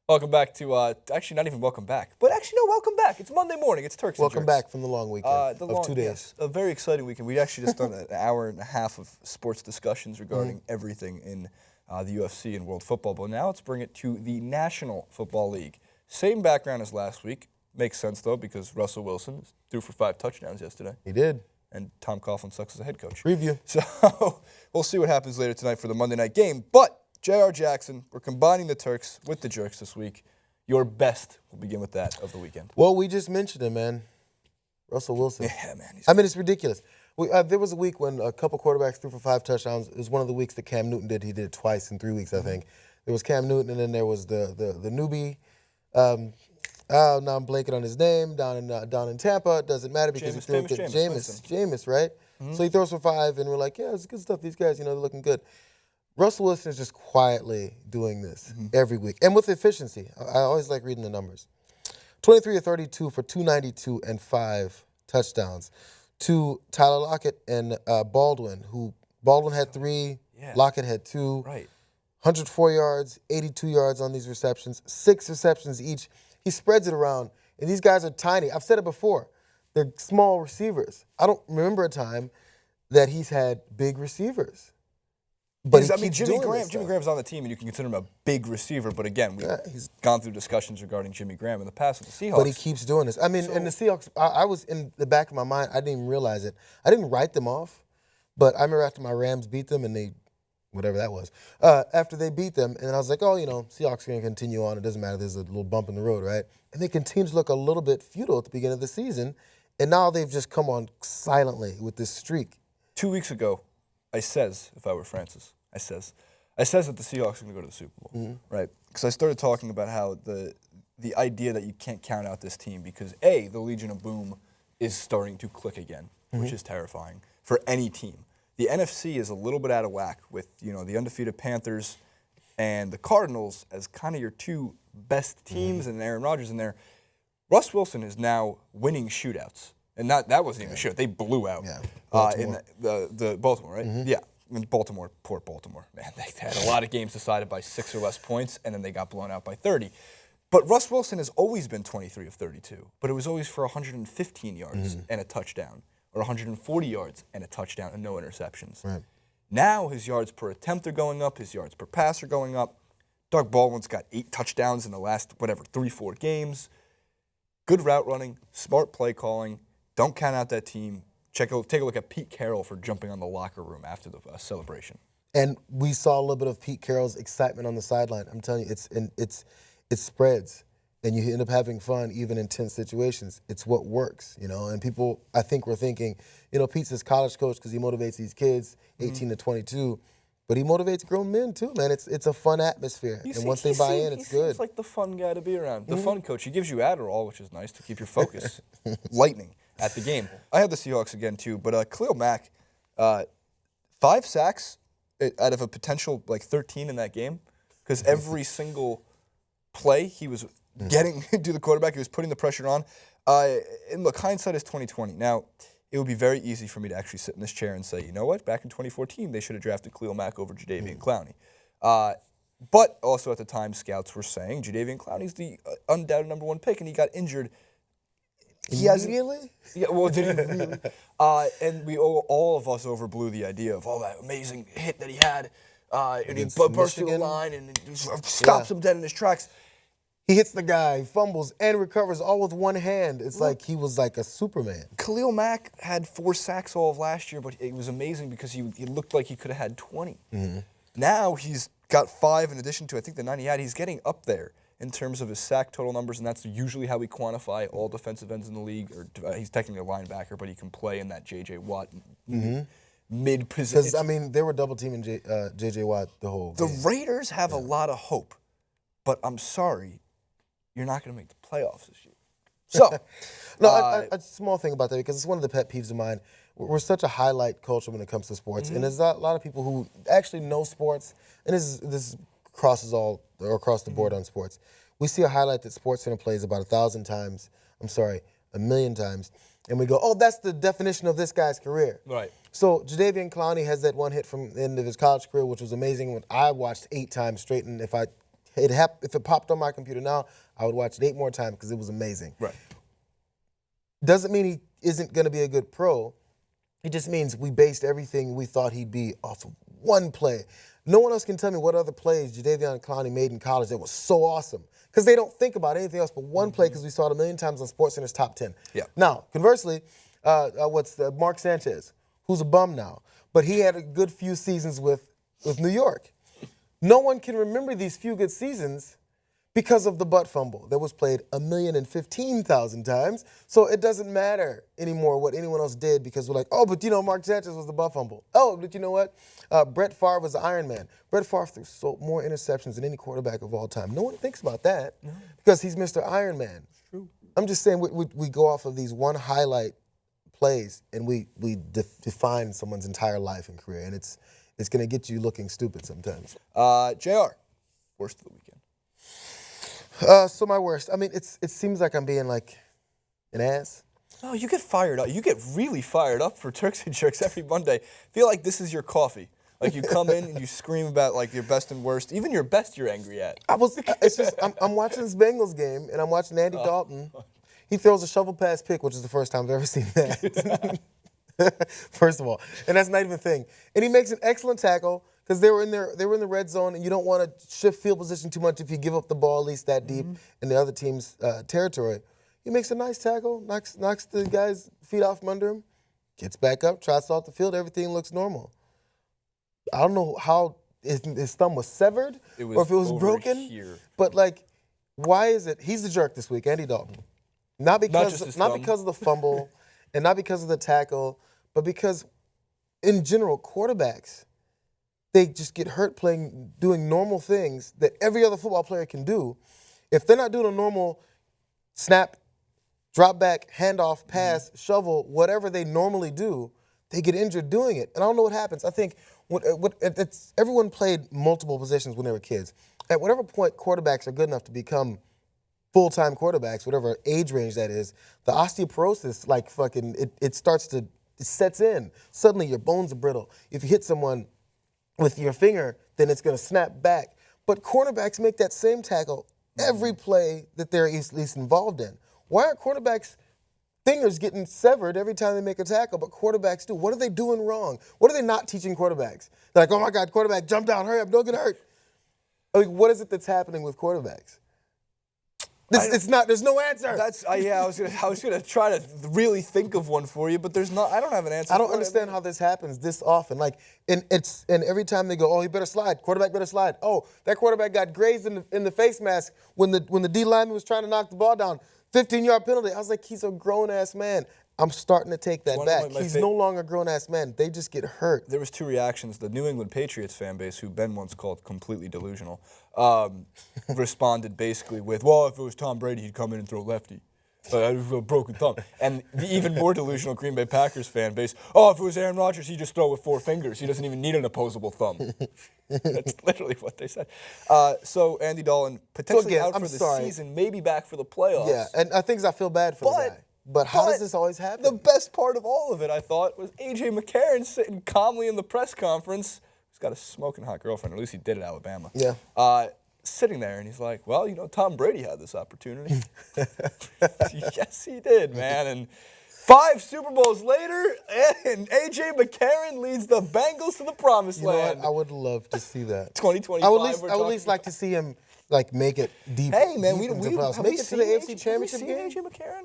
Welcome back to, actually not even welcome back, but actually no, welcome back. It's Monday morning, it's Turks and Welcome Jerks. back from the long weekend of 2 days. Yes, a very exciting weekend. We actually just done an hour and a half of sports discussions regarding everything in the UFC and world football, but now let's bring it to the National Football League. Same background as last week. Makes sense though, because Russell Wilson threw for 5 touchdowns yesterday. He did. And Tom Coughlin sucks as a head coach. Preview. So we'll see what happens later tonight for the Monday night game. But J.R. Jackson, we're combining the Turks with the Jerks this week. Your best, we'll begin with that, of the weekend. Well, we just mentioned him, man. Russell Wilson. Yeah, man. I mean, it's ridiculous. There was a week when a couple quarterbacks threw for 5 touchdowns. It was one of the weeks that Cam Newton did. He did it twice in 3 weeks, I think. There was Cam Newton, and then there was the newbie. Now I'm blanking on his name. Down in Tampa. It doesn't matter because he threw it. Jameis, right? So he throws for 5, and we're like, yeah, it's good stuff. These guys, they're looking good. Russell Wilson is just quietly doing this every week, and with efficiency. I always like reading the numbers. 23 of 32 for 292 and 5 touchdowns to Tyler Lockett and Baldwin, who Baldwin had 3, Lockett had 2. Right. 104 yards, 82 yards on these receptions, 6 receptions each. He spreads it around, and these guys are tiny. I've said it before. They're small receivers. I don't remember a time that he's had big receivers. But Jimmy Graham's on the team, and you can consider him a big receiver. But again, he's gone through discussions regarding Jimmy Graham in the past with the Seahawks. But he keeps doing this. I mean, and the Seahawks, I was in the back of my mind, I didn't even realize it. I didn't write them off, but I remember after my Rams beat them, and they, whatever that was, after they beat them, and I was like, oh, Seahawks are going to continue on. It doesn't matter. There's a little bump in the road, right? And they continue to look a little bit futile at the beginning of the season, and now they've just come on silently with this streak. 2 weeks ago, I says, if I were Francis, I says that the Seahawks are going to go to the Super Bowl, right? Because I started talking about how the idea that you can't count out this team because A, the Legion of Boom is starting to click again, which is terrifying for any team. The NFC is a little bit out of whack with the undefeated Panthers and the Cardinals as kind of your 2 best teams, and Aaron Rodgers in there. Russ Wilson is now winning shootouts, and that wasn't even a shootout. They blew out in the Baltimore, right? Yeah. In Baltimore, poor Baltimore, man, they had a lot of games decided by 6 or less points, and then they got blown out by 30. But Russ Wilson has always been 23 of 32, but it was always for 115 yards and a touchdown, or 140 yards and a touchdown and no interceptions. Right. Now his yards per attempt are going up, his yards per pass are going up. Doug Baldwin's got 8 touchdowns in the last, 3-4 games. Good route running, smart play calling. Don't count out that team. Take a look at Pete Carroll for jumping on the locker room after the celebration. And we saw a little bit of Pete Carroll's excitement on the sideline. I'm telling you, it spreads, and you end up having fun even in tense situations. It's what works, And people, I think, were thinking, Pete's his college coach because he motivates these kids, 18 to 22, but he motivates grown men too, man. It's a fun atmosphere, and once they buy in, it's good. He seems like the fun guy to be around, the fun coach. He gives you Adderall, which is nice to keep your focus lightning at the game. I had the Seahawks again too, but Khalil Mack, 5 sacks out of a potential 13 in that game, because every single play he was getting to the quarterback, he was putting the pressure on. And look, hindsight is 20/20. Now, it would be very easy for me to actually sit in this chair and say, you know what, back in 2014, they should have drafted Khalil Mack over Jadeveon Clowney. But also at the time, scouts were saying Jadeveon Clowney's the undoubted #1 pick, and he got injured. Really? Yeah, well, did he really? And all of us overblew the idea of that amazing hit that he had. And he burst through the line and stops him dead in his tracks. He hits the guy, fumbles, and recovers all with one hand. It's like he was like a Superman. Khalil Mack had 4 sacks all of last year, but it was amazing because he looked like he could have had 20. Now he's got 5 in addition to, I think, the 9 he had. He's getting up there in terms of his sack total numbers, and that's usually how we quantify all defensive ends in the league. Or he's technically a linebacker, but he can play in that J.J. Watt mid-position. Because, I mean, they were double-teaming J.J. Watt the whole game. The Raiders have a lot of hope, but I'm sorry, you're not going to make the playoffs this year. So, a small thing about that, because it's one of the pet peeves of mine. We're such a highlight culture when it comes to sports, and there's a lot of people who actually know sports, and this crosses across the board on sports. We see a highlight that SportsCenter plays about 1,000 times. I'm sorry, 1,000,000 times, and we go, "Oh, that's the definition of this guy's career." Right. So Jadeveon Clowney has that one hit from the end of his college career, which was amazing. When I watched 8 times straight, and if I If it popped on my computer now, I would watch it 8 more times because it was amazing. Right. Doesn't mean he isn't going to be a good pro. It just means we based everything we thought he'd be off of one play. No one else can tell me what other plays Jadeveon Clowney made in college that was so awesome. Because they don't think about anything else but one play because we saw it a million times on SportsCenter's top 10. Yeah. Now, conversely, Mark Sanchez, who's a bum now, but he had a good few seasons with New York. No one can remember these few good seasons because of the butt fumble that was played 1,015,000 times. So it doesn't matter anymore what anyone else did because we're like, oh, but Mark Sanchez was the butt fumble. Oh, but you know what? Brett Favre was the Iron Man. Brett Favre threw more interceptions than any quarterback of all time. No one thinks about that because he's Mr. Iron Man. True. I'm just saying we go off of these one highlight plays and we define someone's entire life and career, and it's going to get you looking stupid sometimes. JR, worst of the weekend. So my worst. I mean, it seems like I'm being like an ass. Oh, you get fired up. You get really fired up for Turks and Jerks every Monday. Feel like this is your coffee. Like you come in and you scream about like your best and worst. Even your best you're angry at. It's just I'm watching this Bengals game and I'm watching Andy Dalton. He throws a shovel pass pick, which is the first time I've ever seen that. First of all, and that's not even a thing. And he makes an excellent tackle because they were in the red zone, and you don't want to shift field position too much if you give up the ball at least that deep in the other team's territory. He makes a nice tackle, knocks the guy's feet off from under him, gets back up, tries to off the field. Everything looks normal. I don't know how his thumb was severed or if it was broken. Here. But why is it he's the jerk this week, Andy Dalton? Not because of the fumble and not because of the tackle, but because in general quarterbacks, they just get hurt doing normal things that every other football player can do. If they're not doing a normal snap, drop back, handoff, pass, shovel, whatever they normally do, they get injured doing it. And I don't know what happens. I think everyone played multiple positions when they were kids. At whatever point quarterbacks are good enough to become full-time quarterbacks, whatever age range that is, the osteoporosis, it sets in. Suddenly your bones are brittle. If you hit someone with your finger, then it's going to snap back. But quarterbacks make that same tackle every play that they're at least involved in. Why aren't quarterbacks' fingers getting severed every time they make a tackle, but quarterbacks do? What are they doing wrong? What are they not teaching quarterbacks? They're like, oh my God, quarterback, jump down, hurry up, don't get hurt. What is it that's happening with quarterbacks? There's no answer. I was gonna try to really think of one for you, but there's not. I don't have an answer. I don't understand how this happens this often. And every time they go, oh, he better slide. Quarterback better slide. Oh, that quarterback got grazed in the face mask when the D lineman was trying to knock the ball down. 15-yard penalty. I was like, he's a grown ass man. I'm starting to take that back. He's no longer a grown-ass man. They just get hurt. There was 2 reactions. The New England Patriots fan base, who Ben once called completely delusional, responded basically with, well, if it was Tom Brady, he'd come in and throw lefty. A broken thumb. And the even more delusional Green Bay Packers fan base, oh, if it was Aaron Rodgers, he'd just throw with 4 fingers. He doesn't even need an opposable thumb. That's literally what they said. So Andy Dalton, potentially out for the season, maybe back for the playoffs. Yeah, and I feel bad for the guy. But how does this always happen? The best part of all of it, I thought, was A.J. McCarron sitting calmly in the press conference. He's got a smoking hot girlfriend, or at least he did at Alabama. Yeah. Sitting there, and he's like, well, Tom Brady had this opportunity. Yes, he did, man. And 5 Super Bowls later, and A.J. McCarron leads the Bengals to the promised land. I would love to see that. 2025. I would at least like to see him make it deep. Hey, man, make it to the AFC Championship game. A.J. McCarron?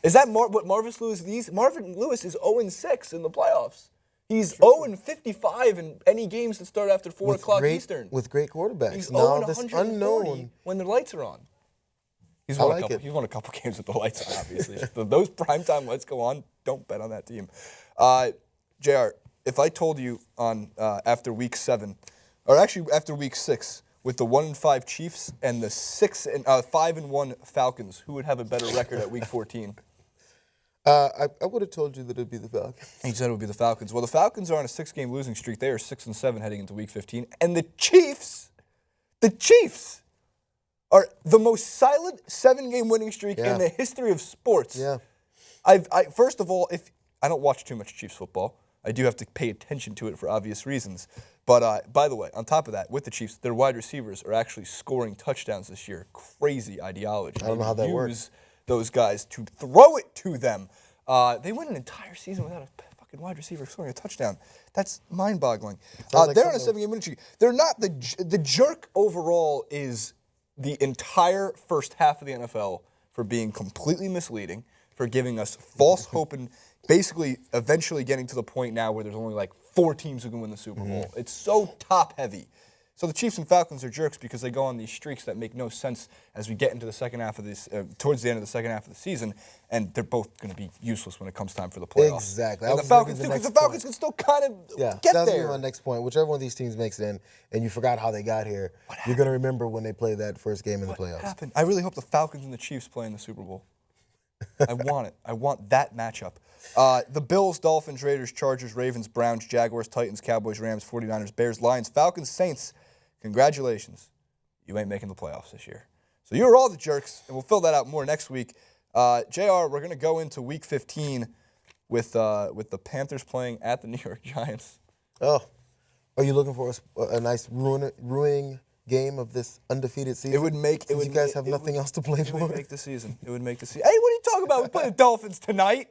Is that what Marvin Lewis? Marvin Lewis is 0-6 in the playoffs. He's 0-55 in any games that start after 4 o'clock Eastern. With great quarterbacks. He's now this unknown when the lights are on. He's won a couple games with the lights on, obviously. Those primetime lights go on. Don't bet on that team. JR, if I told you on after week 7, or actually after week 6, with the 1-5 Chiefs and the 5-1 Falcons, who would have a better record at week 14? I would have told you that it would be the Falcons. You said it would be the Falcons. Well, the Falcons are on a 6-game losing streak. They are 6-7 heading into week 15. And the Chiefs are the most silent 7-game winning streak in the history of sports. Yeah. First of all, I don't watch too much Chiefs football. I do have to pay attention to it for obvious reasons. But by the way, on top of that, with the Chiefs, their wide receivers are actually scoring touchdowns this year. Crazy ideology. I don't know how that works. Use those guys to throw it to them. They went an entire season without a fucking wide receiver scoring a touchdown. That's mind-boggling. Like they're on a 7-game winning streak. They're not the jerk overall is the entire first half of the NFL for being completely misleading, for giving us false hope and basically eventually getting to the point now where there's only like 4 teams who can win the Super Bowl. It's so top-heavy. So the Chiefs and Falcons are jerks because they go on these streaks that make no sense as we get into the second half of this, towards the end of the second half of the season, and they're both going to be useless when it comes time for the playoffs. Exactly. And the Falcons too, because the Falcons can still kind of get that's there. my next point. Whichever one of these teams makes it in, and you forgot how they got here, you're going to remember when they play that first game in the playoffs. What happened? I really hope the Falcons and the Chiefs play in the Super Bowl. I want it. I want that matchup. The Bills, Dolphins, Raiders, Chargers, Ravens, Browns, Jaguars, Titans, Cowboys, Rams, 49ers, Bears, Lions, Falcons, Saints. Congratulations. You ain't making the playoffs this year. So you're all the jerks, and we'll fill that out more next week. JR, we're going to go into Week 15 with the Panthers playing at the New York Giants. Oh, are you looking for a nice ruining game of this undefeated season? It would make Since you guys have nothing else to play for. It would make the season. It would make the season. Hey, what are you talking about? We play the Dolphins tonight,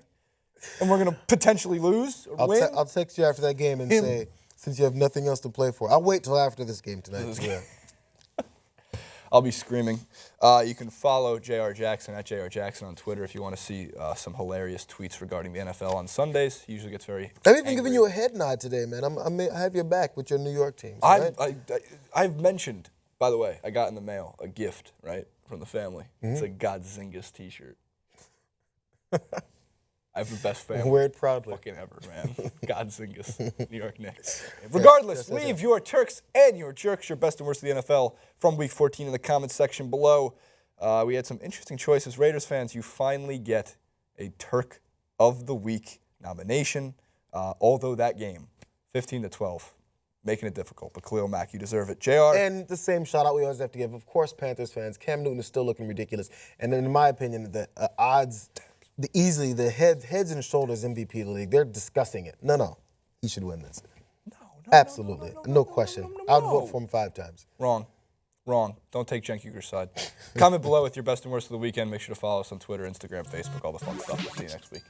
and we're going to potentially lose or win. I'll text you after that game and say, since you have nothing else to play for, I'll wait till after this game tonight. Yeah. I'll be screaming. You can follow J.R. Jackson at J.R. Jackson on Twitter if you want to see some hilarious tweets regarding the NFL on Sundays. He usually gets very I've even given you a head nod today, man. I have your back with your New York teams. Right? I've mentioned, by the way, I got in the mail a gift, right, from the family. It's a Godzingus t-shirt. I have the best family. Wear it proudly. Fucking ever, man. Godzingus, New York Knicks. Regardless, leave your Turks and your jerks, your best and worst of the NFL from Week 14 in the comments section below. We had some interesting choices. Raiders fans, you finally get a Turk of the Week nomination. Although that game, 15-12, making it difficult. But Khalil Mack, you deserve it. JR. And the same shout out we always have to give, of course, Panthers fans. Cam Newton is still looking ridiculous. And in my opinion, the odds, the heads and shoulders MVP of the league, they're discussing it. No. He should win this. Absolutely. No question. I would vote for him 5 times. Wrong. Don't take Cenk Uyghur's side. Comment below with your best and worst of the weekend. Make sure to follow us on Twitter, Instagram, Facebook, all the fun stuff. We'll see you next week.